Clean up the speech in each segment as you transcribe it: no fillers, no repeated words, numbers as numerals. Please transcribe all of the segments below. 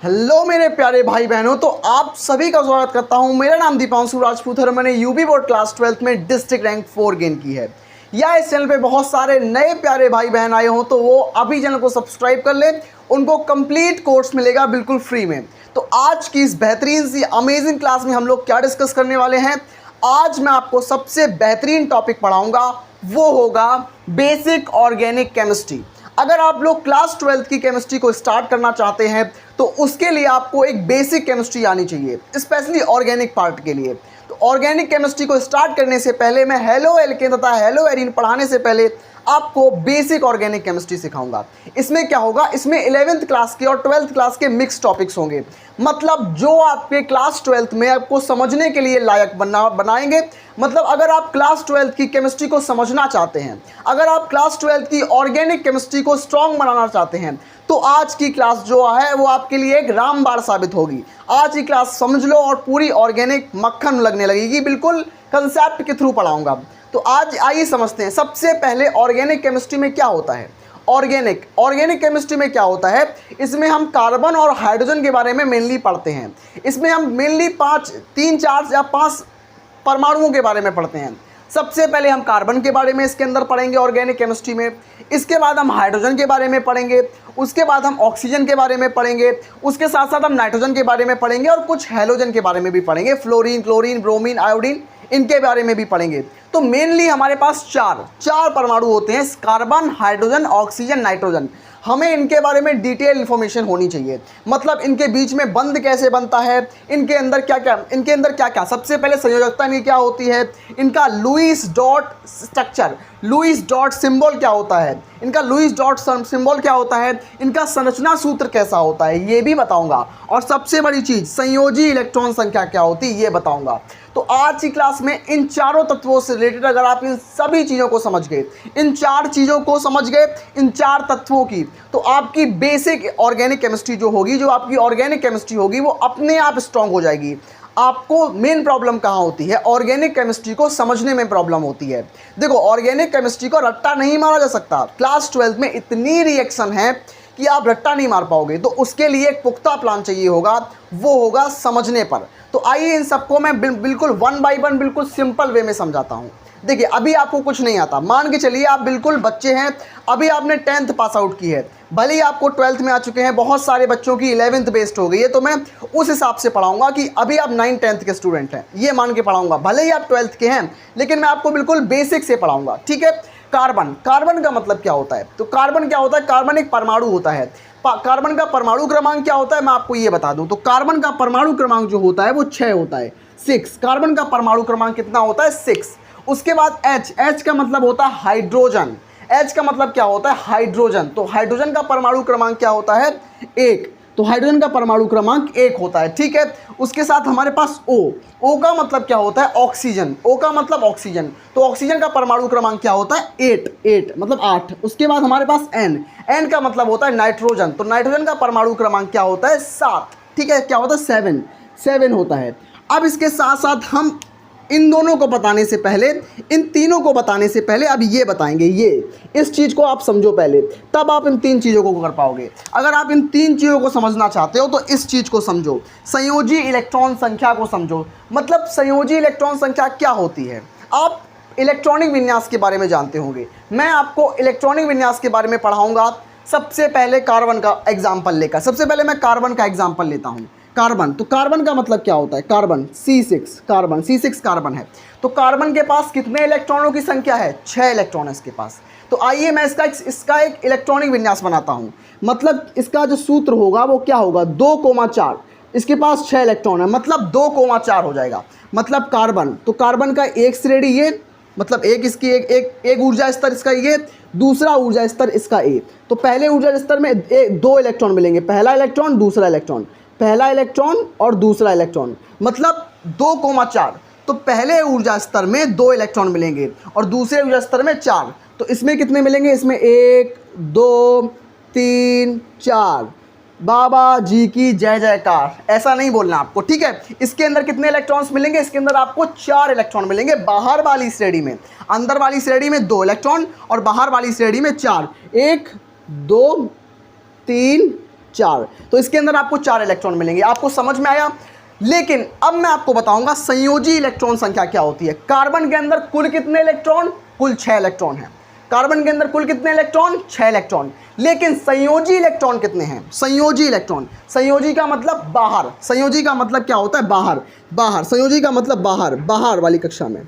Hello मेरे प्यारे भाई बहनों, तो आप सभी का स्वागत करता हूं। मेरा नाम दीपांशु राजपूत है और मैंने यूपी बोर्ड क्लास 12th में डिस्ट्रिक्ट रैंक 4 गेन की है। या इस चैनल पे बहुत सारे नए प्यारे भाई बहन आए हों तो वो अभी चैनल को सब्सक्राइब कर ले, उनको कंप्लीट कोर्स मिलेगा बिल्कुल फ्री में। तो आज की इस बेहतरीन सी अमेजिंग क्लास में हम लोग क्या डिस्कस करने वाले हैं। आज मैं आपको सबसे बेहतरीन टॉपिक पढ़ाऊँगा, वो होगा बेसिक ऑर्गेनिक केमिस्ट्री। अगर आप लोग क्लास 12th की केमिस्ट्री को स्टार्ट करना चाहते हैं तो उसके लिए आपको एक बेसिक केमिस्ट्री आनी चाहिए, स्पेशली ऑर्गेनिक पार्ट के लिए। तो ऑर्गेनिक केमिस्ट्री को स्टार्ट करने से पहले मैं हेलो एल्केन तथा हेलो एरीन पढ़ाने से पहले आपको बेसिक ऑर्गेनिक केमिस्ट्री सिखाऊंगा। इसमें क्या होगा, इसमें 11th क्लास के और 12th क्लास के मिक्स टॉपिक्स होंगे, मतलब जो आपके क्लास 12th में आपको समझने के लिए लायक बनाएंगे। मतलब अगर आप क्लास 12th की केमिस्ट्री को समझना चाहते हैं, अगर आप क्लास 12th की ऑर्गेनिक केमिस्ट्री को स्ट्रॉन्ग बनाना चाहते हैं, तो आज की क्लास जो है वो आपके लिए एक रामबाण साबित होगी। आज की क्लास समझ लो और पूरी ऑर्गेनिक मक्खन लगने लगेगी, बिल्कुल कंसेप्ट के थ्रू पढ़ाऊंगा। तो आज आइए समझते हैं। सबसे पहले ऑर्गेनिक केमिस्ट्री में क्या होता है। ऑर्गेनिक केमिस्ट्री में क्या होता है, इसमें हम कार्बन और हाइड्रोजन के बारे में मेनली पढ़ते हैं। इसमें हम मेनली 3, 4 या 5 परमाणुओं के बारे में पढ़ते हैं। सबसे पहले हम कार्बन के बारे में इसके अंदर पढ़ेंगे ऑर्गेनिक केमिस्ट्री में, इसके बाद हम हाइड्रोजन के बारे में पढ़ेंगे, उसके बाद हम ऑक्सीजन के बारे में पढ़ेंगे, उसके साथ साथ हम नाइट्रोजन के बारे में पढ़ेंगे और कुछ हैलोजन के बारे में भी पढ़ेंगे, फ्लोरीन, क्लोरीन, ब्रोमीन, आयोडीन, इनके बारे में भी पढ़ेंगे। तो मेनली हमारे पास चार परमाणु होते हैं, कार्बन, हाइड्रोजन, ऑक्सीजन, नाइट्रोजन। हमें इनके बारे में डिटेल इन्फॉर्मेशन होनी चाहिए, मतलब इनके बीच में बंध कैसे बनता है, इनके अंदर क्या क्या। सबसे पहले संयोजकता इनकी क्या होती है, इनका Lewis dot structure, Lewis dot symbol क्या होता है, इनका लुईस डॉट सिंबल क्या होता है, इनका संरचना सूत्र कैसा होता है, ये भी बताऊंगा। और सबसे बड़ी चीज़ संयोजी इलेक्ट्रॉन संख्या क्या होती है, ये बताऊंगा। तो आज की क्लास में इन चारों तत्वों से रिलेटेड अगर आप इन सभी चीज़ों को समझ गए, इन 4 चीज़ों को समझ गए, इन 4 तत्वों की, तो आपकी बेसिक ऑर्गेनिक केमिस्ट्री जो होगी, जो आपकी ऑर्गेनिक केमिस्ट्री होगी, वो अपने आप स्ट्रांग हो जाएगी। आपको मेन प्रॉब्लम कहाँ होती है, ऑर्गेनिक केमिस्ट्री को समझने में प्रॉब्लम होती है। देखो, ऑर्गेनिक केमिस्ट्री को रट्टा नहीं मारा जा सकता। क्लास 12 में इतनी रिएक्शन है कि आप रट्टा नहीं मार पाओगे, तो उसके लिए एक पुख्ता प्लान चाहिए होगा, वो होगा समझने पर। तो आइए इन सबको मैं बिल्कुल 1 by 1 बिल्कुल सिंपल वे में समझाता हूँ। देखिए, अभी आपको कुछ नहीं आता, मान के चलिए आप बिल्कुल बच्चे हैं, अभी आपने 10th पास आउट की है, भले ही आपको 12th में आ चुके हैं, बहुत सारे बच्चों की 11th बेस्ड हो गई है, तो मैं उस हिसाब से पढ़ाऊंगा कि अभी आप 9th 10th के स्टूडेंट हैं, ये मान के पढ़ाऊंगा। भले ही आप 12th के हैं, लेकिन मैं आपको बिल्कुल बेसिक से पढ़ाऊंगा, ठीक है। कार्बन का मतलब क्या होता है, तो कार्बन क्या होता है, कार्बन एक परमाणु होता है। कार्बन का परमाणु क्रमांक क्या होता है, मैं आपको ये बता दूं। तो कार्बन का परमाणु क्रमांक जो होता है वो 6 होता है, 6। कार्बन का परमाणु क्रमांक कितना होता है, 6। उसके बाद H का मतलब होता है हाइड्रोजन। H का मतलब क्या होता है, हाइड्रोजन। तो हाइड्रोजन का परमाणु क्रमांक क्या होता है, 1। तो हाइड्रोजन का परमाणु क्रमांक 1 होता है, ठीक है। उसके साथ हमारे पास O का मतलब क्या होता है, ऑक्सीजन। O का मतलब ऑक्सीजन, तो ऑक्सीजन का परमाणु क्रमांक क्या होता है, 8 मतलब 8। उसके बाद हमारे पास N का मतलब होता है नाइट्रोजन। तो नाइट्रोजन का परमाणु क्रमांक क्या होता है, 7, ठीक है। क्या होता है, 7 होता है। अब इसके साथ साथ हम इन दोनों को बताने से पहले, इन तीनों को बताने से पहले अब ये बताएंगे, इस चीज़ को आप समझो पहले, तब आप इन 3 चीज़ों को कर पाओगे। अगर आप इन 3 चीज़ों को समझना चाहते हो तो इस चीज़ को समझो, संयोजी इलेक्ट्रॉन संख्या को समझो। मतलब संयोजी इलेक्ट्रॉन संख्या क्या होती है। आप इलेक्ट्रॉनिक विन्यास के बारे में जानते होंगे, मैं आपको इलेक्ट्रॉनिक विन्यास के बारे में पढ़ाऊँगा। सबसे पहले कार्बन का एग्जाम्पल लेकर, सबसे पहले मैं कार्बन का एग्जाम्पल लेता हूँ। कार्बन, तो कार्बन का मतलब क्या होता है, कार्बन C6 कार्बन है। तो कार्बन के पास कितने इलेक्ट्रॉनों की संख्या है, 6 इलेक्ट्रॉन है इसके पास। तो आइए मैं इसका एक इलेक्ट्रॉनिक विन्यास बनाता हूँ। मतलब इसका जो सूत्र होगा वो क्या होगा, 2,4। इसके पास 6 इलेक्ट्रॉन है, मतलब 2,4 हो जाएगा। मतलब कार्बन, तो कार्बन का एक श्रेणी ये, मतलब एक इसकी एक ऊर्जा स्तर इसका ये, दूसरा ऊर्जा स्तर इसका A। तो पहले ऊर्जा स्तर में 2 इलेक्ट्रॉन मिलेंगे, पहला इलेक्ट्रॉन, दूसरा इलेक्ट्रॉन, पहला इलेक्ट्रॉन और दूसरा इलेक्ट्रॉन, मतलब 2,4। तो पहले ऊर्जा स्तर में 2 इलेक्ट्रॉन मिलेंगे और दूसरे ऊर्जा स्तर में 4। तो इसमें कितने मिलेंगे, इसमें 1, 2, 3, 4। बाबा जी की जय जयकार, ऐसा नहीं बोलना आपको, ठीक है। इसके अंदर कितने इलेक्ट्रॉन्स मिलेंगे, इसके अंदर आपको 4 इलेक्ट्रॉन मिलेंगे बाहर वाली श्रेणी में। अंदर वाली श्रेणी में 2 इलेक्ट्रॉन और बाहर वाली श्रेणी में 4। 1, 2, 3, 4। तो इसके अंदर आपको 4 इलेक्ट्रॉन मिलेंगे। आपको समझ में आया? लेकिन अब मैं आपको बताऊंगा संयोजी इलेक्ट्रॉन संख्या क्या होती है। कार्बन के अंदर कुल कितने इलेक्ट्रॉन? कुल 6 इलेक्ट्रॉन हैं। कार्बन के अंदर कुल कितने इलेक्ट्रॉन? 6 इलेक्ट्रॉन। लेकिन संयोजी इलेक्ट्रॉन कितने हैं? संयोजी इलेक्ट्रॉन, संयोजी का मतलब बाहर, संयोजी का मतलब क्या होता है? बाहर, बाहर, संयोजी का मतलब बाहर, बाहर वाली कक्षा में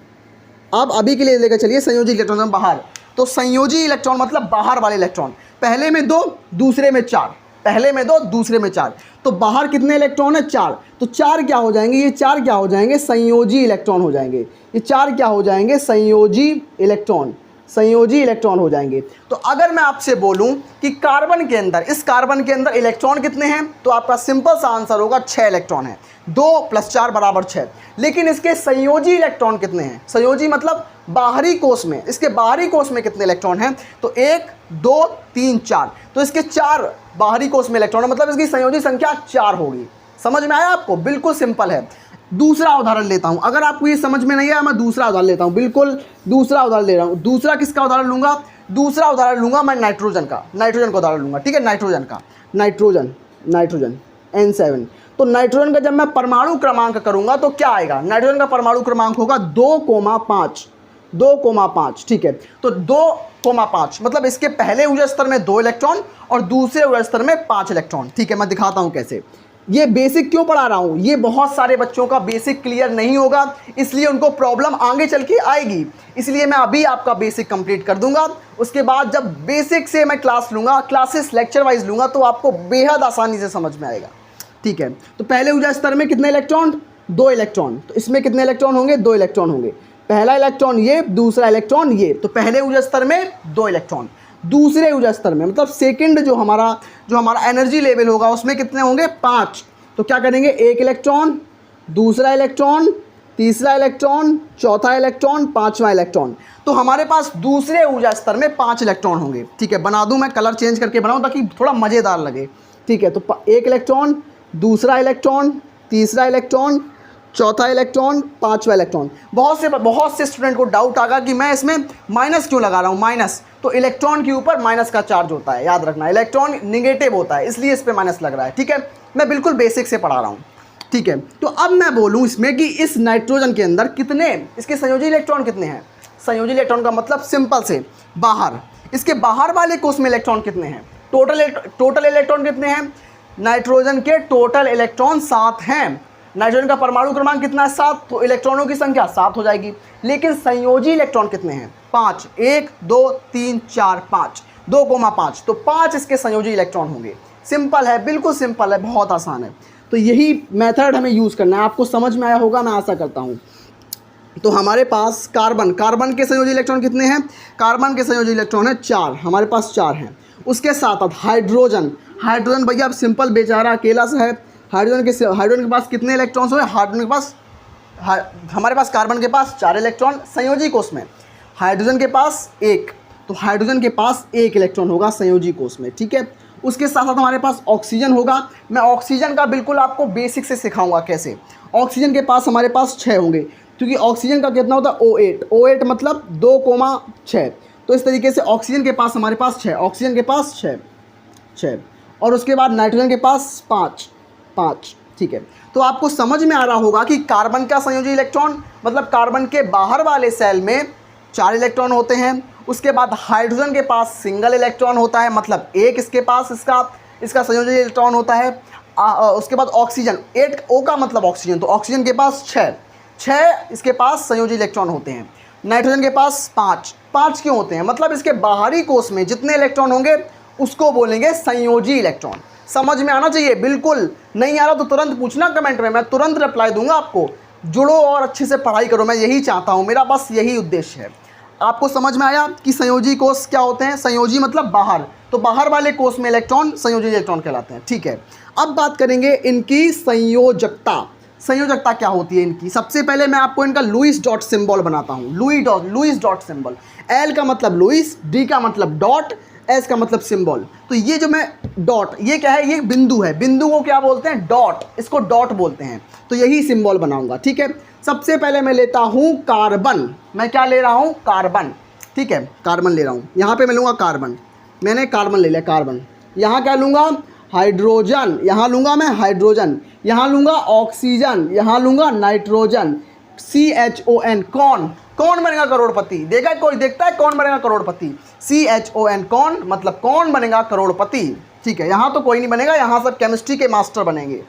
आप अभी के लिए लेकर चलिए संयोजी इलेक्ट्रॉन बाहर। तो संयोजी इलेक्ट्रॉन मतलब बाहर वाले इलेक्ट्रॉन, पहले में 2 दूसरे में 4, पहले में 2 दूसरे में 4। तो बाहर कितने इलेक्ट्रॉन है? 4। तो 4 क्या हो जाएंगे? ये 4 क्या हो जाएंगे? संयोजी इलेक्ट्रॉन हो जाएंगे। ये 4 क्या हो जाएंगे? संयोजी इलेक्ट्रॉन, संयोजी इलेक्ट्रॉन हो जाएंगे। तो अगर मैं आपसे बोलूं कि कार्बन के अंदर, इस कार्बन के अंदर इलेक्ट्रॉन कितने हैं, तो आपका सिंपल सा आंसर होगा 6 इलेक्ट्रॉन है। 2 + 4 = 6। लेकिन इसके संयोजी इलेक्ट्रॉन कितने हैं? संयोजी मतलब बाहरी कोष में, इसके बाहरी कोष में कितने इलेक्ट्रॉन हैं? तो 1 2 3 4। तो इसके 4 बाहरी कोष में इलेक्ट्रॉन है, मतलब इसकी संयोजी संख्या 4 होगी। समझ में आया आपको? बिल्कुल सिंपल है। दूसरा उदाहरण लेता हूं, अगर आपको ये समझ में नहीं आया मैं दूसरा उदाहरण लेता हूं। बिल्कुल दूसरा उदाहरण ले रहा हूं। दूसरा किसका उदाहरण लूंगा? दूसरा उदाहरण लूंगा मैं नाइट्रोजन का, नाइट्रोजन का उदाहरण लूंगा। ठीक है, नाइट्रोजन का, नाइट्रोजन, नाइट्रोजन N7। तो नाइट्रोजन का जब मैं परमाणु क्रमांक करूंगा तो क्या आएगा? नाइट्रोजन का परमाणु क्रमांक होगा 2,5, 2,5। ठीक है, तो 2,5 मतलब इसके पहले ऊर्जा स्तर में 2 इलेक्ट्रॉन और दूसरे ऊर्जा स्तर में 5 इलेक्ट्रॉन। ठीक है, मैं दिखाता हूं कैसे। ये बेसिक क्यों पढ़ा रहा हूं? ये बहुत सारे बच्चों का बेसिक क्लियर नहीं होगा, इसलिए उनको प्रॉब्लम आगे चल के आएगी। इसलिए मैं अभी आपका बेसिक कंप्लीट कर दूंगा। उसके बाद जब बेसिक से मैं क्लास लूंगा, क्लासेस लेक्चर वाइज लूंगा, तो आपको बेहद आसानी से समझ में आएगा। ठीक है, तो पहले ऊर्जा स्तर में कितने इलेक्ट्रॉन? 2 इलेक्ट्रॉन। तो इसमें कितने इलेक्ट्रॉन होंगे? 2 इलेक्ट्रॉन होंगे। पहला इलेक्ट्रॉन ये, दूसरा इलेक्ट्रॉन ये। तो पहले ऊर्जा स्तर में 2 इलेक्ट्रॉन, दूसरे ऊर्जा स्तर में मतलब सेकंड जो हमारा एनर्जी लेवल होगा उसमें कितने होंगे? 5। तो क्या करेंगे? 1 इलेक्ट्रॉन, दूसरा इलेक्ट्रॉन, तीसरा इलेक्ट्रॉन, चौथा इलेक्ट्रॉन, 5वां इलेक्ट्रॉन। तो हमारे पास दूसरे ऊर्जा स्तर में 5 इलेक्ट्रॉन होंगे। ठीक है, बना दूं मैं, कलर चेंज करके बनाऊं ताकि थोड़ा मज़ेदार लगे। ठीक है, तो 1 इलेक्ट्रॉन, दूसरा इलेक्ट्रॉन, तीसरा इलेक्ट्रॉन, चौथा इलेक्ट्रॉन, 5वां इलेक्ट्रॉन। बहुत से स्टूडेंट को डाउट आगा कि मैं इसमें माइनस क्यों लगा रहा हूँ। माइनस तो इलेक्ट्रॉन के ऊपर माइनस का चार्ज होता है, याद रखना। इलेक्ट्रॉन निगेटिव होता है, इसलिए इस पर माइनस लग रहा है। ठीक है, मैं बिल्कुल बेसिक से पढ़ा रहा हूँ। ठीक है, तो अब मैं बोलूँ इसमें कि इस नाइट्रोजन के अंदर कितने इसके संयोजी इलेक्ट्रॉन कितने हैं? संयोजी इलेक्ट्रॉन का मतलब सिंपल से बाहर, इसके बाहर वाले कोष में इलेक्ट्रॉन कितने हैं? टोटल इलेक्ट्रॉन कितने हैं? नाइट्रोजन के टोटल इलेक्ट्रॉन 7 हैं। नाइट्रोजन का परमाणु क्रमांक कितना है? 7। तो इलेक्ट्रॉनों की संख्या 7 हो जाएगी। लेकिन संयोजी इलेक्ट्रॉन कितने हैं? 5। 1 2 3 4 5, 2,5। तो 5 इसके संयोजी इलेक्ट्रॉन होंगे। सिंपल है, बिल्कुल सिंपल है, बहुत आसान है। तो यही मेथड हमें यूज़ करना है। आपको समझ में आया होगा, मैं आशा करता हूँ। तो हमारे पास कार्बन के संयोजी इलेक्ट्रॉन कितने हैं? कार्बन के संयोजी इलेक्ट्रॉन है 4, हमारे पास 4 हैं। उसके साथ हाइड्रोजन भैया अब सिंपल बेचारा अकेला सा है। हाइड्रोजन के पास कितने इलेक्ट्रॉन्स हुए? हाइड्रोजन के पास हमारे पास कार्बन के पास 4 इलेक्ट्रॉन संयोजी कोष में, हाइड्रोजन के पास 1। तो हाइड्रोजन के पास 1 इलेक्ट्रॉन होगा संयोजी कोष में। ठीक है, उसके साथ साथ हमारे पास ऑक्सीजन होगा। मैं ऑक्सीजन का बिल्कुल आपको बेसिक से सिखाऊंगा कैसे। ऑक्सीजन के पास हमारे पास 6 होंगे, क्योंकि ऑक्सीजन का कितना होता है? O8 मतलब 2,6। तो इस तरीके से ऑक्सीजन के पास हमारे पास 6, ऑक्सीजन के पास 6। और उसके बाद नाइट्रोजन के पास 5। ठीक है, तो आपको समझ में आ रहा होगा कि कार्बन का संयोजी इलेक्ट्रॉन मतलब कार्बन के बाहर वाले सेल में 4 इलेक्ट्रॉन होते हैं। उसके बाद हाइड्रोजन के पास सिंगल इलेक्ट्रॉन होता है, मतलब 1 इसके पास इसका संयोजी इलेक्ट्रॉन होता है। उसके बाद ऑक्सीजन, 8 O का मतलब ऑक्सीजन, तो ऑक्सीजन के पास 6 इसके पास संयोजी इलेक्ट्रॉन होते हैं। नाइट्रोजन के पास 5 क्यों होते हैं? मतलब इसके बाहरी कोष में जितने इलेक्ट्रॉन होंगे उसको बोलेंगे संयोजी इलेक्ट्रॉन। समझ में आना चाहिए। बिल्कुल नहीं आ रहा तो तुरंत पूछना कमेंट में, मैं तुरंत रिप्लाई दूंगा आपको। जुड़ो और अच्छे से पढ़ाई करो, मैं यही चाहता हूँ, मेरा बस यही उद्देश्य है। आपको समझ में आया कि संयोजी कोष क्या होते हैं? संयोजी मतलब बाहर, तो बाहर वाले कोष में इलेक्ट्रॉन संयोजी इलेक्ट्रॉन कहलाते हैं। ठीक है, अब बात करेंगे इनकी संयोजकता क्या होती है इनकी। सबसे पहले मैं आपको इनका लुईस डॉट सिंबल बनाता हूँ। लुईस डॉट सिंबल, L का मतलब लुईस, D का मतलब डॉट, S का मतलब सिंबल। तो ये जो मैं डॉट, ये क्या है? ये बिंदु है। बिंदु को क्या बोलते हैं? डॉट, इसको डॉट बोलते हैं। तो यही सिंबल बनाऊंगा। ठीक है, सबसे पहले मैं लेता हूँ कार्बन। मैं क्या ले रहा हूँ? कार्बन। ठीक है, कार्बन ले रहा हूँ। यहाँ पे मैं लूँगा कार्बन, मैंने कार्बन ले लिया कार्बन। यहाँ क्या लूँगा? हाइड्रोजन, यहाँ लूँगा मैं हाइड्रोजन, यहाँ लूँगा ऑक्सीजन, यहाँ लूँगा नाइट्रोजन, CHON, कौन कौन बनेगा करोड़पति? देखा कोई देखता है कौन बनेगा करोड़पति? CHON, कौन मतलब कौन बनेगा करोड़पति? ठीक है, यहाँ तो कोई नहीं बनेगा, यहाँ सब केमिस्ट्री के मास्टर बनेंगे।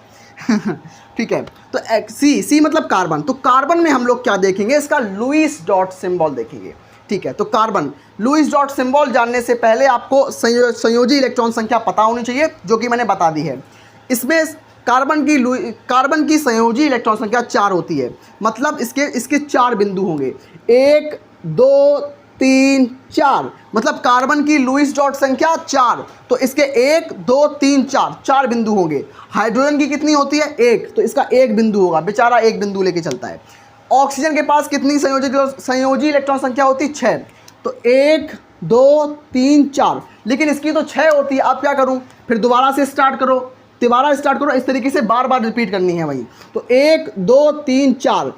ठीक है, तो सी मतलब कार्बन। तो कार्बन में हम लोग क्या देखेंगे? इसका लुईस डॉट सिंबल देखेंगे। ठीक है, तो कार्बन लुईस डॉट सिंबल जानने से पहले आपको संयोजी इलेक्ट्रॉन संख्या पता होनी चाहिए, जो कि मैंने बता दी है। इसमें कार्बन की संयोजी इलेक्ट्रॉन संख्या 4 होती है, मतलब इसके 4 बिंदु होंगे, 1 2 3 4, मतलब कार्बन की लुईस डॉट संख्या 4, तो इसके 1 2 3 4 बिंदु होंगे। हाइड्रोजन की कितनी होती है? 1, तो इसका 1 बिंदु होगा, बेचारा 1 बिंदु लेके चलता है। ऑक्सीजन के पास कितनी संयोजी इलेक्ट्रॉन संख्या होती है? 6, तो 1 2 3 4, लेकिन इसकी तो 6 होती है। अब क्या करूं? फिर दोबारा स्टार्ट करो, इस तरीके से बार बार रिपीट करनी है वही। तो 1 2 3 4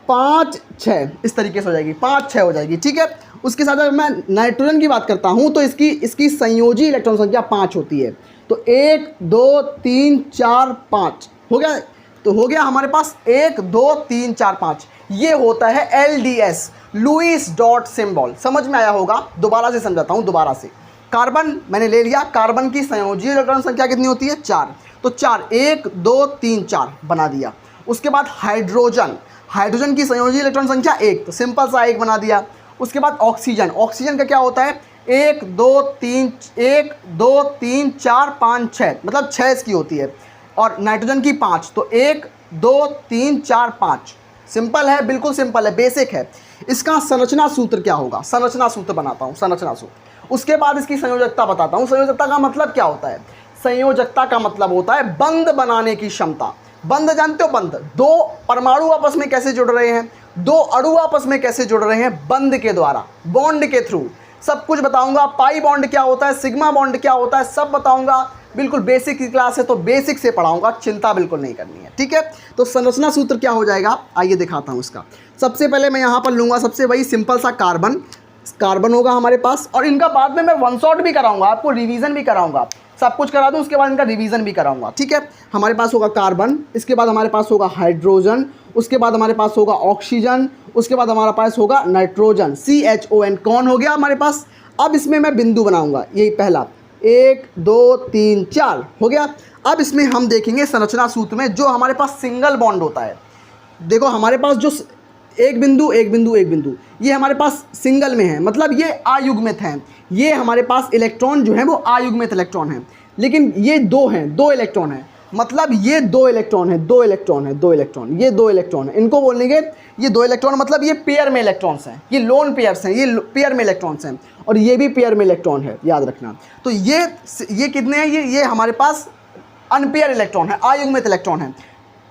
5 6, इस तरीके से हो जाएगी, 5 6 हो जाएगी। ठीक है, उसके साथ अगर मैं नाइट्रोजन की बात करता हूँ तो इसकी संयोजी इलेक्ट्रॉन संख्या 5 होती है। तो 1 2 3 4 5 हो गया। तो हो गया हमारे पास 1 2 3 4 5, ये होता है LDS, लुईस डॉट सिंबल। समझ में आया होगा? दोबारा से समझाता हूँ, दोबारा से। कार्बन मैंने ले लिया, कार्बन की संयोजी इलेक्ट्रॉन संख्या कितनी होती है? 4, तो 4 1 2 3 4 बना दिया। उसके बाद हाइड्रोजन की संयोजी इलेक्ट्रॉन संख्या 1, तो सिंपल सा 1 बना दिया। उसके बाद ऑक्सीजन का क्या होता है? 1 2 3 4 5 6, मतलब 6 इसकी होती है। और नाइट्रोजन की 5, तो 1 2 3 4 5। सिंपल है, बिल्कुल सिंपल है, बेसिक है। इसका संरचना सूत्र क्या होगा? संरचना सूत्र बनाता हूँ, संरचना सूत्र। उसके बाद इसकी संयोजकता बताता हूँ। संयोजकता का मतलब क्या होता है? संयोजकता का मतलब होता है बंध बनाने की क्षमता। बंध जानते हो? बंध, 2 परमाणु आपस में कैसे जुड़ रहे हैं, 2 अणु आपस में कैसे जुड़ रहे हैं? बंध के द्वारा, बॉन्ड के थ्रू। सब कुछ बताऊंगा। पाई बॉन्ड क्या होता है, सिग्मा बॉन्ड क्या होता है, सब बताऊंगा। बिल्कुल बेसिक की क्लास है तो बेसिक से पढ़ाऊंगा, चिंता बिल्कुल नहीं करनी है। ठीक है, तो संरचना सूत्र क्या हो जाएगा, आइए दिखाता हूँ इसका। सबसे पहले मैं यहाँ पर लूँगा सबसे वही सिंपल सा कार्बन होगा हमारे पास, और इनका बाद में मैं वन शॉट भी कराऊंगा, आपको रिवीजन भी कराऊंगा। सब कुछ करा दूँ, उसके बाद इनका रिवीजन भी कराऊंगा। ठीक है, हमारे पास होगा कार्बन, इसके बाद हमारे पास होगा हाइड्रोजन, उसके बाद हमारे पास होगा ऑक्सीजन, उसके बाद हमारे पास होगा नाइट्रोजन, CHON, कौन हो गया हमारे पास। अब इसमें मैं बिंदु बनाऊंगा, यही पहला 1 2 3 4 हो गया। अब इसमें हम देखेंगे संरचना सूत्र में जो हमारे पास सिंगल बॉन्ड होता है। देखो हमारे पास जो एक बिंदु, ये हमारे पास सिंगल में है, मतलब ये अयुग्मित हैं। ये हमारे पास इलेक्ट्रॉन जो है वो अयुग्मित इलेक्ट्रॉन है, लेकिन ये 2 हैं, 2 इलेक्ट्रॉन हैं, मतलब ये 2 इलेक्ट्रॉन है, 2 इलेक्ट्रॉन है, 2 इलेक्ट्रॉन, ये 2 इलेक्ट्रॉन है। इनको बोलेंगे ये 2 इलेक्ट्रॉन, मतलब ये पेयर में इलेक्ट्रॉन्स हैं, ये लोन पेयर्स हैं, ये पेयर में इलेक्ट्रॉन्स हैं, और ये भी पेयर में इलेक्ट्रॉन है, याद रखना। तो ये कितने हैं? ये हमारे पास अनपेयर इलेक्ट्रॉन है, अयुग्मित इलेक्ट्रॉन है।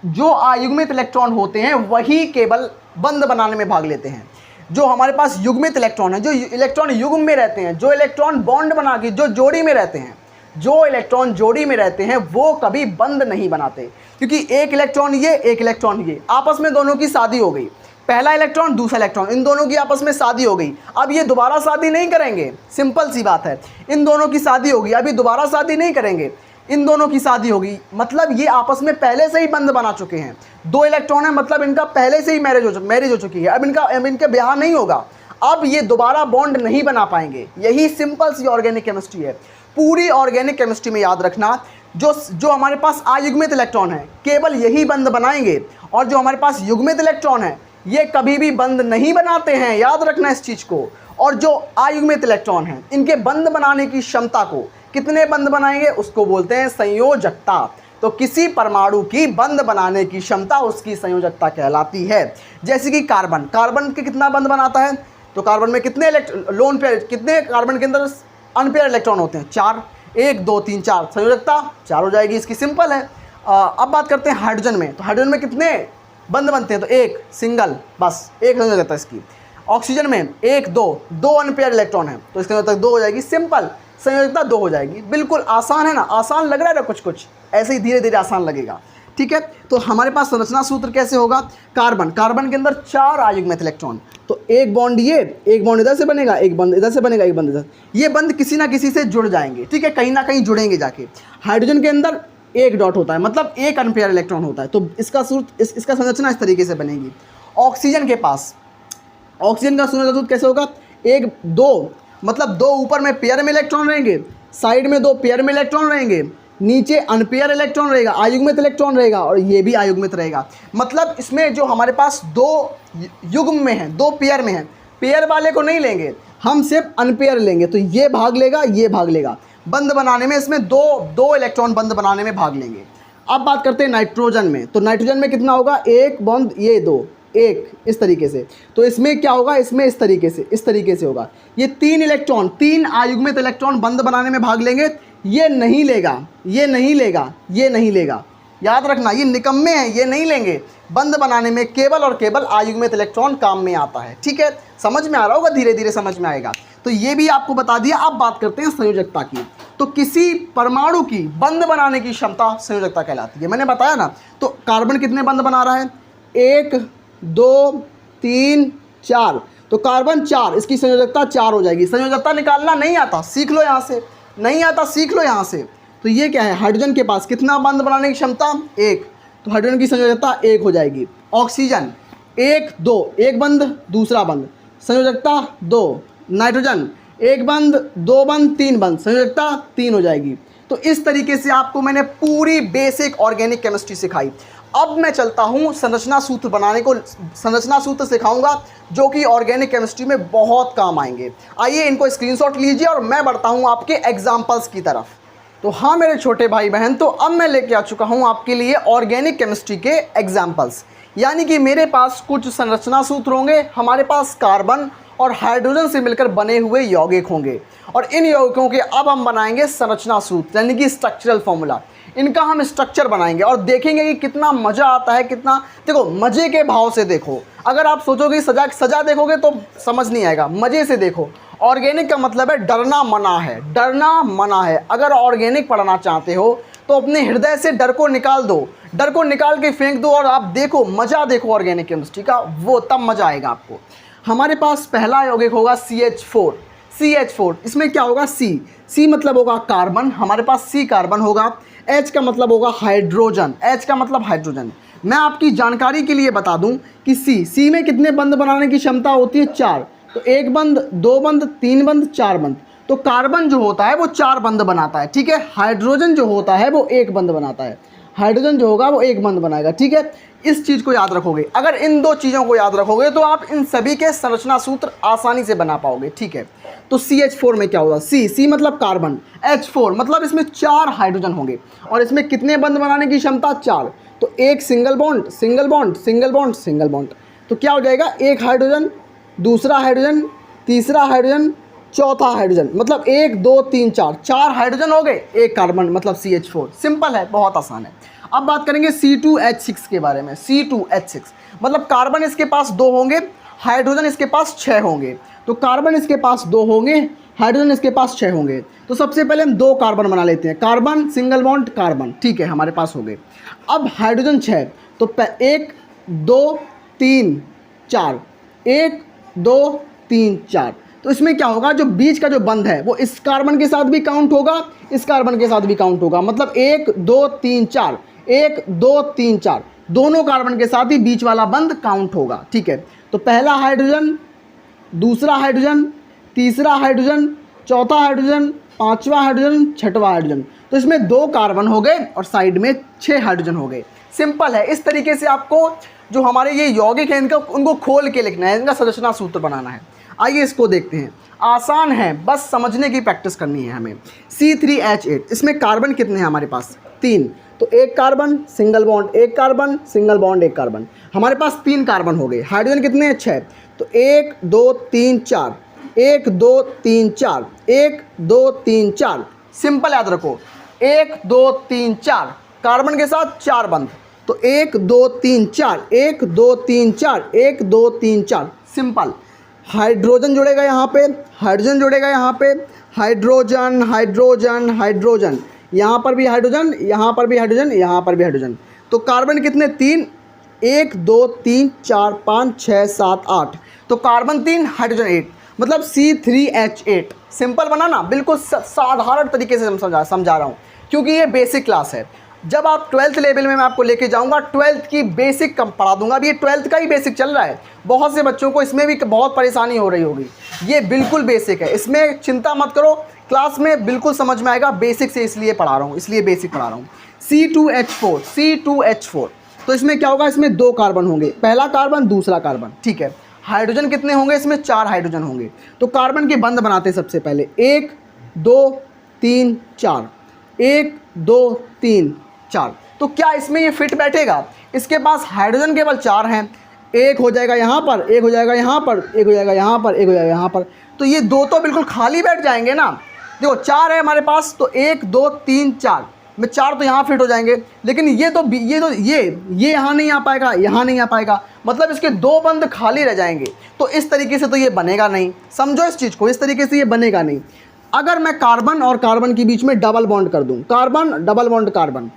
जो अयुग्मित इलेक्ट्रॉन होते हैं वही केवल बंध बनाने में भाग लेते हैं। जो हमारे पास युग्मित इलेक्ट्रॉन है, जो इलेक्ट्रॉन युग्म में रहते हैं, जो इलेक्ट्रॉन बॉन्ड बना के जो जोड़ी में रहते हैं, जो इलेक्ट्रॉन जोड़ी में रहते हैं वो कभी बंध नहीं बनाते, क्योंकि एक इलेक्ट्रॉन ये, एक इलेक्ट्रॉन ये, आपस में दोनों की शादी हो गई। पहला इलेक्ट्रॉन दूसरा इलेक्ट्रॉन, इन दोनों की आपस में शादी हो गई। अब ये दोबारा शादी नहीं करेंगे, सिंपल सी बात है। इन दोनों की शादी होगी, अभी दोबारा शादी नहीं करेंगे, इन दोनों की शादी होगी, मतलब ये आपस में पहले से ही बंध बना चुके हैं। 2 इलेक्ट्रॉन है, मतलब इनका पहले से ही मैरिज हो चुकी है। अब इनका ब्याह नहीं होगा, अब ये दोबारा बॉन्ड नहीं बना पाएंगे। यही सिंपल सी ऑर्गेनिक केमिस्ट्री है। पूरी ऑर्गेनिक केमिस्ट्री में याद रखना, जो हमारे पास अयुग्मित इलेक्ट्रॉन है केवल यही बंध बनाएंगे, और जो हमारे पास युग्मित इलेक्ट्रॉन है ये कभी भी बंध नहीं बनाते हैं, याद रखना इस चीज़ को। और जो अयुग्मित इलेक्ट्रॉन हैं इनके बंध बनाने की क्षमता को, कितने बंध बनाएंगे, उसको बोलते हैं संयोजकता। तो किसी परमाणु की बंध बनाने की क्षमता उसकी संयोजकता कहलाती है। जैसे कि कार्बन के कितना बंध बनाता है, तो कार्बन में कितने लोन पेयर, कितने कार्बन के अंदर अनपेयर इलेक्ट्रॉन होते हैं, 4, 1 2 3 4, संयोजकता 4 हो जाएगी इसकी, सिंपल है। अब बात करते हैं हाइड्रोजन में, तो हाइड्रोजन में कितने बंध बनते हैं, तो 1 सिंगल, बस 1 संयोजकता है इसकी। ऑक्सीजन में 1 2 अनपेयर इलेक्ट्रॉन है, तो इसके अंदर तक 2 हो जाएगी, सिंपल, संयोजकता 2 हो जाएगी। बिल्कुल आसान है ना, आसान लग रहा है ना, कुछ ऐसे ही धीरे धीरे आसान लगेगा। ठीक है, तो हमारे पास संरचना सूत्र कैसे होगा। कार्बन के अंदर 4 अयुग्मित इलेक्ट्रॉन, तो एक बॉन्ड ये, एक बॉन्ड इधर से बनेगा, एक बंद इधर से बनेगा, एक बंद इधर, ये बंद किसी ना किसी से जुड़ जाएंगे, ठीक है, कहीं ना कहीं जुड़ेंगे जाके। हाइड्रोजन के अंदर एक डॉट होता है, मतलब एक अनपेयर इलेक्ट्रॉन होता है, तो इसका सूत्र इसका संरचना इस तरीके से बनेगी। ऑक्सीजन के पास, ऑक्सीजन का संरचना सूत्र कैसे होगा, एक दो, मतलब दो ऊपर में पेयर में इलेक्ट्रॉन रहेंगे, साइड में दो पेयर में इलेक्ट्रॉन रहेंगे, नीचे अनपेयर इलेक्ट्रॉन रहेगा, अयुग्मित इलेक्ट्रॉन रहेगा, और ये भी अयुग्मित रहेगा। मतलब इसमें जो हमारे पास दो युग्म में है, दो पेयर में है, पेयर वाले को नहीं लेंगे हम, सिर्फ अनपेयर लेंगे, तो ये भाग लेगा, ये भाग लेगा, बंद बनाने में इसमें दो इलेक्ट्रॉन बंद बनाने में भाग लेंगे। अब बात करते हैं नाइट्रोजन में, तो नाइट्रोजन में कितना होगा, एक बंद, ये दो, एक, इस तरीके से। तो इसमें क्या होगा, इसमें इस तरीके से होगा, ये तीन इलेक्ट्रॉन, तीन अयुग्मित इलेक्ट्रॉन बंद बनाने में भाग लेंगे, ये नहीं लेगा, ये नहीं लेगा, ये नहीं लेगा, याद रखना ये निकम्मे हैं, ये नहीं लेंगे, बंद बनाने में केवल और केवल अयुग्मित इलेक्ट्रॉन काम में आता है, ठीक है, समझ में आ रहा होगा, धीरे धीरे समझ में आएगा। तो ये भी आपको बता दिया। अब बात करते हैं संयोजकता की, तो किसी परमाणु की बंद बनाने की क्षमता संयोजकता कहलाती है, मैंने बताया ना। तो कार्बन कितने बंद बना रहा है, 1 2 3 4, तो कार्बन 4, इसकी संयोजकता 4 हो जाएगी। संयोजकता निकालना नहीं आता, सीख लो यहाँ से, नहीं आता सीख लो यहाँ से। तो ये क्या है, हाइड्रोजन के पास कितना बंद बनाने की क्षमता, 1, तो हाइड्रोजन की संयोजकता 1 हो जाएगी। ऑक्सीजन 1 2, एक बंद दूसरा बंद, संयोजकता 2। नाइट्रोजन 1 बंद 2 बंद 3 बंद, संयोजकता 3 हो जाएगी। तो इस तरीके से आपको मैंने पूरी बेसिक ऑर्गेनिक केमिस्ट्री सिखाई। अब मैं चलता हूँ संरचना सूत्र बनाने को, संरचना सूत्र सिखाऊंगा जो कि ऑर्गेनिक केमिस्ट्री में बहुत काम आएंगे। आइए इनको स्क्रीनशॉट लीजिए और मैं बढ़ता हूँ आपके एग्जाम्पल्स की तरफ। तो हाँ मेरे छोटे भाई बहन, तो अब मैं लेके आ चुका हूँ आपके लिए ऑर्गेनिक केमिस्ट्री के एग्जाम्पल्स, यानी कि मेरे पास कुछ संरचना सूत्र होंगे, हमारे पास कार्बन और हाइड्रोजन से मिलकर बने हुए यौगिक होंगे, और इन यौगिकों के अब हम बनाएंगे संरचना सूत्र, यानी कि स्ट्रक्चरल फॉर्मूला। इनका हम स्ट्रक्चर बनाएंगे और देखेंगे कि कितना मज़ा आता है, कितना, देखो मज़े के भाव से देखो। अगर आप सोचोगे सजा देखोगे तो समझ नहीं आएगा, मज़े से देखो। ऑर्गेनिक का मतलब है डरना मना है, डरना मना है। अगर ऑर्गेनिक पढ़ना चाहते हो तो अपने हृदय से डर को निकाल दो, डर को निकाल के फेंक दो और आप देखो, मज़ा देखो ऑर्गेनिक केमिस्ट्री का, वो तब मज़ा आएगा आपको। हमारे पास पहला यौगिक होगा CH4। इसमें क्या होगा, C मतलब होगा कार्बन, हमारे पास C कार्बन होगा। H का मतलब होगा हाइड्रोजन, H का मतलब हाइड्रोजन। मैं आपकी जानकारी के लिए बता दूं कि C में कितने बंद बनाने की क्षमता होती है, 4, तो 1 बंद 2 बंद 3 बंद 4 बंद। तो कार्बन जो होता है वो 4 बंद बनाता है, ठीक है। हाइड्रोजन जो होता है वो 1 बंद बनाता है, हाइड्रोजन जो होगा वो 1 बंद बनाएगा, ठीक है। इस चीज़ को याद रखोगे, अगर इन दो चीज़ों को याद रखोगे तो आप इन सभी के संरचना सूत्र आसानी से बना पाओगे, ठीक है। तो CH4 में क्या होगा, C मतलब कार्बन, H4 मतलब इसमें 4 हाइड्रोजन होंगे, और इसमें कितने बंद बनाने की क्षमता, 4, तो एक single bond single bond single bond single bond, तो क्या हो जाएगा, एक हाइड्रोजन, दूसरा हाइड्रोजन, तीसरा हाइड्रोजन, चौथा हाइड्रोजन, मतलब 1 2 3 4 हाइड्रोजन हो गए, एक कार्बन, मतलब CH4। सिंपल है, बहुत आसान है। अब बात करेंगे C2H6 के बारे में। C2H6 मतलब कार्बन इसके पास 2 होंगे, हाइड्रोजन इसके पास 6 होंगे। तो कार्बन इसके पास 2 होंगे, हाइड्रोजन इसके पास 6 होंगे। तो सबसे पहले हम 2 कार्बन बना लेते हैं, कार्बन सिंगल बॉन्ड कार्बन, ठीक है, हमारे पास हो गए। अब हाइड्रोजन 6, तो 1 2 3 4, 1 2 3 4, तो इसमें क्या होगा, जो बीच का जो बंध है वो इस कार्बन के साथ भी काउंट होगा, इस कार्बन के साथ भी काउंट होगा, मतलब 1 2 3 4, 1 2 3 4, दोनों कार्बन के साथ ही बीच वाला बंध काउंट होगा, ठीक है। तो पहला हाइड्रोजन, दूसरा हाइड्रोजन, तीसरा हाइड्रोजन, चौथा हाइड्रोजन, पांचवा हाइड्रोजन, छठवां हाइड्रोजन, तो इसमें 2 कार्बन हो गए और साइड में 6 हाइड्रोजन हो गए। सिंपल है, इस तरीके से आपको जो हमारे ये यौगिक हैं इनका उनको खोल के लिखना है, इनका संरचना सूत्र बनाना है। आइए इसको देखते हैं, आसान है, बस समझने की प्रैक्टिस करनी है हमें। C3H8, इसमें कार्बन कितने हैं हमारे पास, 3, तो एक कार्बन सिंगल बॉन्ड, एक कार्बन सिंगल बॉन्ड, एक कार्बन, हमारे पास 3 कार्बन हो गए। हाइड्रोजन कितने हैं, 6, तो 1 2 3 4, 1 2 3 4, 1 2 3 4, सिंपल याद रखो, 1 2 3 4, कार्बन के साथ 4 बंद, तो 1 2 3 4, 1 2 3 4, 1 2 3 4, सिंपल। हाइड्रोजन जुड़ेगा यहाँ पे, हाइड्रोजन जुड़ेगा यहाँ पे, हाइड्रोजन हाइड्रोजन हाइड्रोजन, यहाँ पर भी हाइड्रोजन, यहाँ पर भी हाइड्रोजन, यहाँ पर भी हाइड्रोजन, तो कार्बन कितने, 3, 1 2 3 4 5 6 7 8, तो कार्बन 3 हाइड्रोजन 8, मतलब C3H8। सिंपल बना ना, बिल्कुल साधारण तरीके से समझा रहा हूँ, क्योंकि ये बेसिक क्लास है। जब आप 12th लेवल में मैं आपको लेके जाऊंगा, 12th की बेसिक कम पढ़ा दूंगा। अभी ये 12th का ही बेसिक चल रहा है, बहुत से बच्चों को इसमें भी बहुत परेशानी हो रही होगी। ये बिल्कुल बेसिक है, इसमें चिंता मत करो, क्लास में बिल्कुल समझ में आएगा। बेसिक से इसलिए पढ़ा रहा हूँ, इसलिए बेसिक पढ़ा रहा हूँ। C2H4, तो इसमें क्या होगा, इसमें 2 कार्बन होंगे, पहला कार्बन दूसरा कार्बन, ठीक है। हाइड्रोजन कितने होंगे, इसमें 4 हाइड्रोजन होंगे। तो कार्बन के बंध बनाते हैं सबसे पहले, 1 2 3 4, 1 2 3 4। तो क्या इसमें ये फिट बैठेगा? इसके पास हाइड्रोजन केवल 4 हैं, एक हो जाएगा यहाँ पर, एक हो जाएगा यहाँ पर, एक हो जाएगा यहाँ पर, एक हो जाएगा यहाँ पर, तो ये 2 तो बिल्कुल खाली बैठ जाएंगे ना। देखो 4 है हमारे पास, तो 1 2 3 4 में 4 तो यहाँ फिट हो जाएंगे, लेकिन ये यहाँ नहीं आ पाएगा, यहाँ नहीं आ पाएगा, मतलब इसके 2 बंद खाली रह जाएंगे। तो इस तरीके से तो ये बनेगा नहीं, समझो इस चीज़ को, इस तरीके से ये बनेगा नहीं। अगर मैं कार्बन और कार्बन के बीच में डबल बॉन्ड कर दूँ, carbon double bond carbon,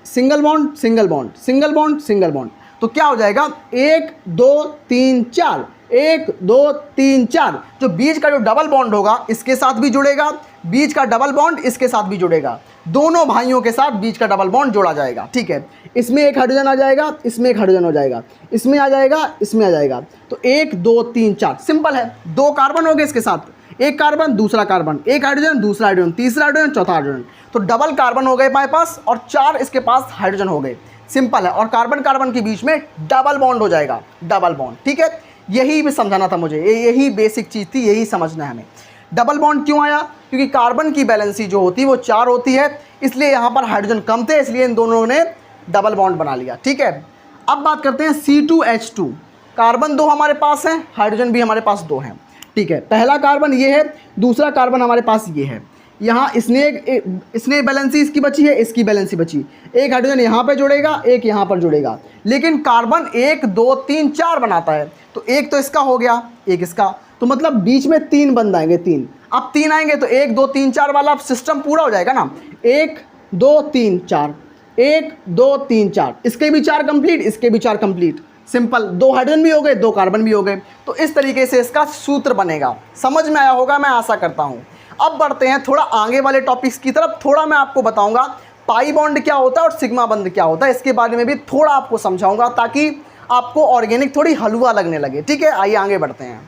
single bond single bond, single bond single bond, तो क्या हो जाएगा, 1 2 3 4, 1 2 3 4। जो बीच का जो डबल बॉन्ड होगा इसके साथ भी जुड़ेगा, बीच का डबल बॉन्ड इसके साथ भी जुड़ेगा, दोनों भाइयों के साथ बीच का डबल बॉन्ड जोड़ा जाएगा, ठीक है। इसमें एक हाइड्रोजन आ जाएगा, इसमें एक हाइड्रोजन हो जाएगा, इसमें आ जाएगा, इसमें आ जाएगा, तो 1 2 3 4, सिंपल है। 2 कार्बन हो गए इसके साथ, एक कार्बन दूसरा कार्बन, एक हाइड्रोजन दूसरा हाइड्रोजन, तीसरा हाइड्रोजन चौथा हाइड्रोजन, तो डबल कार्बन हो गए हमारे पास और 4 इसके पास हाइड्रोजन हो गए, सिंपल है। और कार्बन कार्बन के बीच में डबल बॉन्ड हो जाएगा, डबल बॉन्ड, ठीक है। यही भी समझाना था मुझे, यही बेसिक चीज़ थी, यही समझना है हमें। डबल बॉन्ड क्यों आया? क्योंकि कार्बन की बैलेंसी जो होती है वो 4 होती है, इसलिए यहाँ पर हाइड्रोजन कम थे, इसलिए इन दोनों ने डबल बॉन्ड बना लिया, ठीक है। अब बात करते हैं C2H2, कार्बन 2 हमारे पास हैं, हाइड्रोजन भी हमारे पास 2 हैं, ठीक है। पहला कार्बन ये है, दूसरा कार्बन हमारे पास ये है। यहाँ इसने बैलेंसी इसकी बची है, इसकी बैलेंसी बची, एक हाइड्रोजन यहाँ पे जुड़ेगा, एक यहाँ पर जुड़ेगा, लेकिन कार्बन 1 2 3 4 बनाता है, तो एक तो इसका हो गया, एक इसका, तो मतलब बीच में 3 बंद आएंगे, 3। अब 3 आएंगे तो 1 2 3 4 वाला सिस्टम पूरा हो जाएगा ना, 1 2 3 4, 1 2 3 4, इसके भी 4 कंप्लीट, इसके भी 4 कंप्लीट, सिंपल। 2 हाइड्रोजन भी हो गए, 2 कार्बन भी हो गए, तो इस तरीके से इसका सूत्र बनेगा। समझ में आया होगा, मैं आशा करता हूँ। अब बढ़ते हैं थोड़ा आगे वाले टॉपिक्स की तरफ, थोड़ा मैं आपको बताऊंगा पाई बॉन्ड क्या होता है और सिग्मा बॉन्ड क्या होता है, इसके बारे में भी थोड़ा आपको समझाऊंगा, ताकि आपको ऑर्गेनिक थोड़ी हलवा लगने लगे, ठीक है। आइए आगे बढ़ते हैं।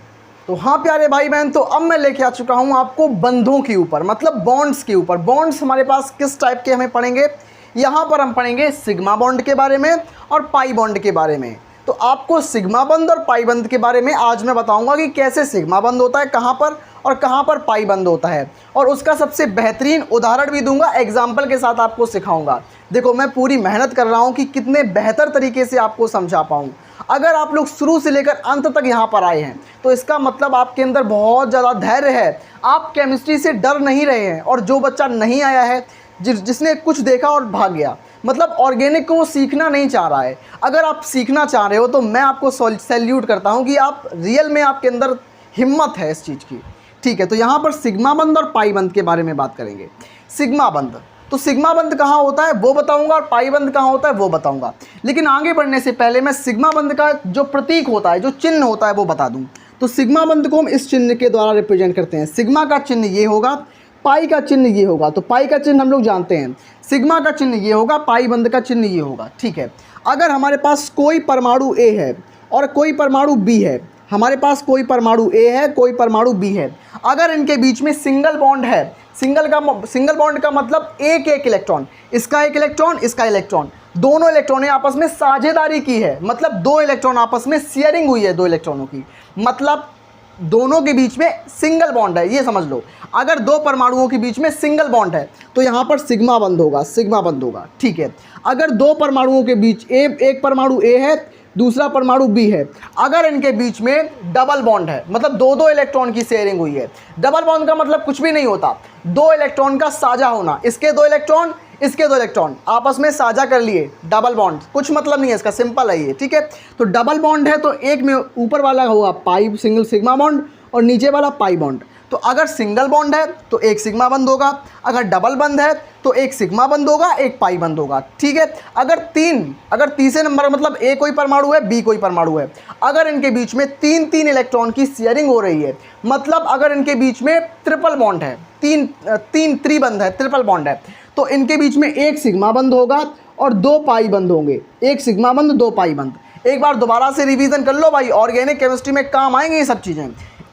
तो हाँ प्यारे भाई बहन, तो अब मैं लेके आ चुका हूँ आपको बंधों के ऊपर, मतलब बॉन्ड्स के ऊपर। बॉन्ड्स हमारे पास किस टाइप के हमें पढ़ेंगे, यहाँ पर हम पढ़ेंगे सिग्मा बॉन्ड के बारे में और पाई बॉन्ड के बारे में। तो आपको सिग्मा बंध और पाई बंध के बारे में आज मैं बताऊंगा कि कैसे सिग्मा बंध होता है, कहाँ पर, और कहाँ पर पाई बंध होता है, और उसका सबसे बेहतरीन उदाहरण भी दूंगा, एग्जाम्पल के साथ आपको सिखाऊंगा। देखो मैं पूरी मेहनत कर रहा हूँ कि कितने बेहतर तरीके से आपको समझा पाऊँ। अगर आप लोग शुरू से लेकर अंत तक यहाँ पर आए हैं तो इसका मतलब आपके अंदर बहुत ज़्यादा धैर्य है, आप केमिस्ट्री से डर नहीं रहे हैं। और जो बच्चा नहीं आया है, जिसने कुछ देखा और भाग गया, मतलब ऑर्गेनिक को वो सीखना नहीं चाह रहा है, अगर आप सीखना चाह रहे हो तो मैं आपको सैल्यूट करता हूँ कि आप रियल में आपके अंदर हिम्मत है इस चीज़ की, ठीक है। तो यहाँ पर सिग्मा बंध और पाई बंध के बारे में बात करेंगे। सिग्मा बंध, तो सिग्मा बंध कहाँ होता है वो बताऊंगा, और पाई बंध कहाँ होता है वो बताऊंगा। लेकिन आगे बढ़ने से पहले मैं सिग्मा बंध का जो प्रतीक होता है, जो चिन्ह होता है वो बता दूं। तो सिग्मा बंध को हम इस चिन्ह के द्वारा रिप्रेजेंट करते हैं। सिग्मा का चिन्ह ये होगा, पाई का चिन्ह ये होगा। तो पाई का चिन्ह हम लोग जानते हैं, सिग्मा का चिन्ह ये होगा, पाई बंध का चिन्ह ये होगा, ठीक है। अगर हमारे पास कोई परमाणु ए है और कोई परमाणु बी है, हमारे पास कोई परमाणु ए है, कोई परमाणु बी है, अगर इनके बीच में सिंगल बॉन्ड है, सिंगल बॉन्ड का मतलब एक इलेक्ट्रॉन, इसका एक इलेक्ट्रॉन, इसका इलेक्ट्रॉन, दोनों इलेक्ट्रॉन ने आपस में साझेदारी की है, मतलब 2 इलेक्ट्रॉन आपस में शेयरिंग हुई है 2 इलेक्ट्रॉनों की, मतलब दोनों के बीच में सिंगल बॉन्ड है, ये समझ लो। अगर 2 परमाणुओं के बीच में सिंगल बॉन्ड है तो यहाँ पर सिग्मा बंध होगा, सिग्मा बंध होगा, ठीक है। अगर 2 परमाणुओं के बीच एक परमाणु ए है, दूसरा परमाणु बी है, अगर इनके बीच में डबल बॉन्ड है, मतलब 2 इलेक्ट्रॉन की शेयरिंग हुई है। डबल बॉन्ड का मतलब कुछ भी नहीं होता, 2 इलेक्ट्रॉन का साझा होना, इसके 2 इलेक्ट्रॉन, इसके 2 इलेक्ट्रॉन आपस में साझा कर लिए, डबल बॉन्ड, कुछ मतलब नहीं है इसका, सिंपल है ये, ठीक है। तो डबल बॉन्ड है तो एक में ऊपर वाला होगा पाई सिंगल सिग्मा बॉन्ड और नीचे वाला पाई बॉन्ड। तो अगर सिंगल बॉन्ड है तो एक सिग्मा बंद होगा, अगर डबल बंद है तो एक सिग्मा बंद होगा, एक पाई बंद होगा, ठीक है। अगर तीसरे नंबर मतलब ए कोई परमाणु है, बी कोई परमाणु है, अगर इनके बीच में तीन तीन इलेक्ट्रॉन की शेयरिंग हो रही है, मतलब अगर इनके बीच में ट्रिपल बॉन्ड है, तीन त्रिबंध है, ट्रिपल बॉन्ड है, तो इनके बीच में एक सिग्मा बंद होगा और दो पाई बंद होंगे, एक सिग्मा बंद दो पाई बंद। एक बार दोबारा से रिवीजन कर लो भाई, ऑर्गेनिक केमिस्ट्री में काम आएंगे ये सब चीज़ें।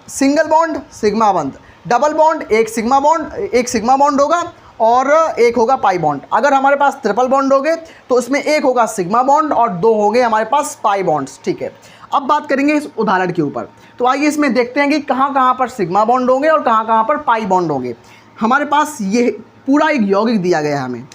सिंगल बॉन्ड सिग्मा बंद, डबल बॉन्ड एक सिग्मा बॉन्ड होगा और एक होगा पाई बॉन्ड। अगर हमारे पास ट्रिपल बॉन्ड होंगे तो उसमें एक होगा सिग्मा बॉन्ड और दो होंगे हमारे पास पाई बॉन्ड्स, ठीक है। अब बात करेंगे इस उदाहरण के ऊपर, तो आइए इसमें देखते हैं कि कहाँ कहाँ पर सिग्मा बॉन्ड होंगे और कहाँ कहाँ पर पाई बॉन्ड होंगे। हमारे पास ये पूरा एक यौगिक दिया गया है हमें,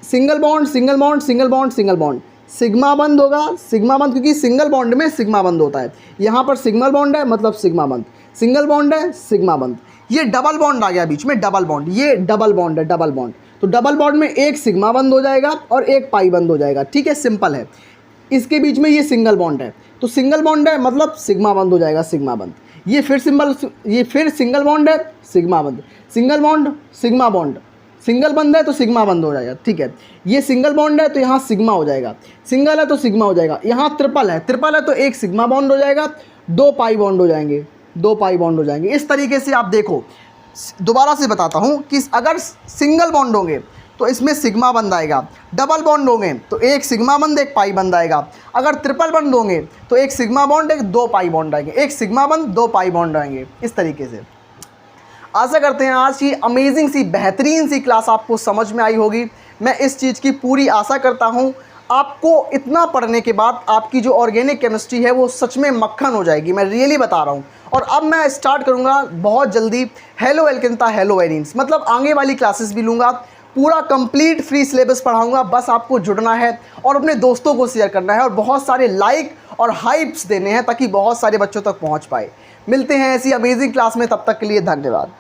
single bond single bond single bond single bond, sigma बंद होगा, सिग्मा बंद क्योंकि सिंगल बॉन्ड में सिग्मा बंद होता है, यहाँ पर सिंगल बॉन्ड है मतलब सिग्मा बंद, सिंगल बॉन्ड है सिग्मा बंद। ये डबल बॉन्ड आ गया बीच में, डबल बॉन्ड, ये डबल बॉन्ड है, डबल बॉन्ड, तो डबल बॉन्ड में एक सिग्मा बंद हो जाएगा और एक पाई बंद हो जाएगा, ठीक है, सिंपल है। इसके बीच में ये सिंगल बॉन्ड है, तो सिंगल बॉन्ड है मतलब सिग्मा बंद हो जाएगा, सिग्मा बंद। ये फिर सिंगल बॉन्ड है, सिग्मा बंद, single bond sigma bond, single बंद है तो सिग्मा बंद हो जाएगा, ठीक है। ये सिंगल बॉन्ड है तो यहाँ सिग्मा हो जाएगा, सिंगल है तो सिग्मा हो जाएगा। यहाँ ट्रिपल है तो एक सिग्मा बॉन्ड हो जाएगा, दो पाई बॉन्ड हो जाएंगे, दो पाई बॉन्ड हो जाएंगे। इस तरीके से आप देखो, दोबारा से बताता हूँ कि अगर सिंगल बॉन्ड होंगे तो इसमें सिग्मा बंद आएगा, डबल बॉन्ड होंगे तो एक सिग्मा बंद एक पाई बंद आएगा, अगर ट्रिपल बॉन्ड होंगे तो एक सिग्मा बॉन्ड एक दो पाई बॉन्ड आएंगे, एक सिग्मा बंद दो पाई बॉन्ड आएंगे, इस तरीके से। आशा करते हैं आज की अमेजिंग सी बेहतरीन सी क्लास आपको समझ में आई होगी। मैं इस चीज़ की पूरी आशा करता हूँ। आपको इतना पढ़ने के बाद आपकी जो ऑर्गेनिक केमिस्ट्री है वो सच में मक्खन हो जाएगी, मैं रियली बता रहा हूँ। और अब मैं स्टार्ट करूँगा बहुत जल्दी हेलो एल्केन्था हेलो एरीन्स, मतलब आगे वाली क्लासेस भी लूँगा, पूरा कंप्लीट फ्री सिलेबस पढ़ाऊँगा। बस आपको जुड़ना है और अपने दोस्तों को शेयर करना है और बहुत सारे लाइक और हाइप्स देने हैं ताकि बहुत सारे बच्चों तक पहुँच पाए। मिलते हैं ऐसी अमेजिंग क्लास में, तब तक के लिए धन्यवाद।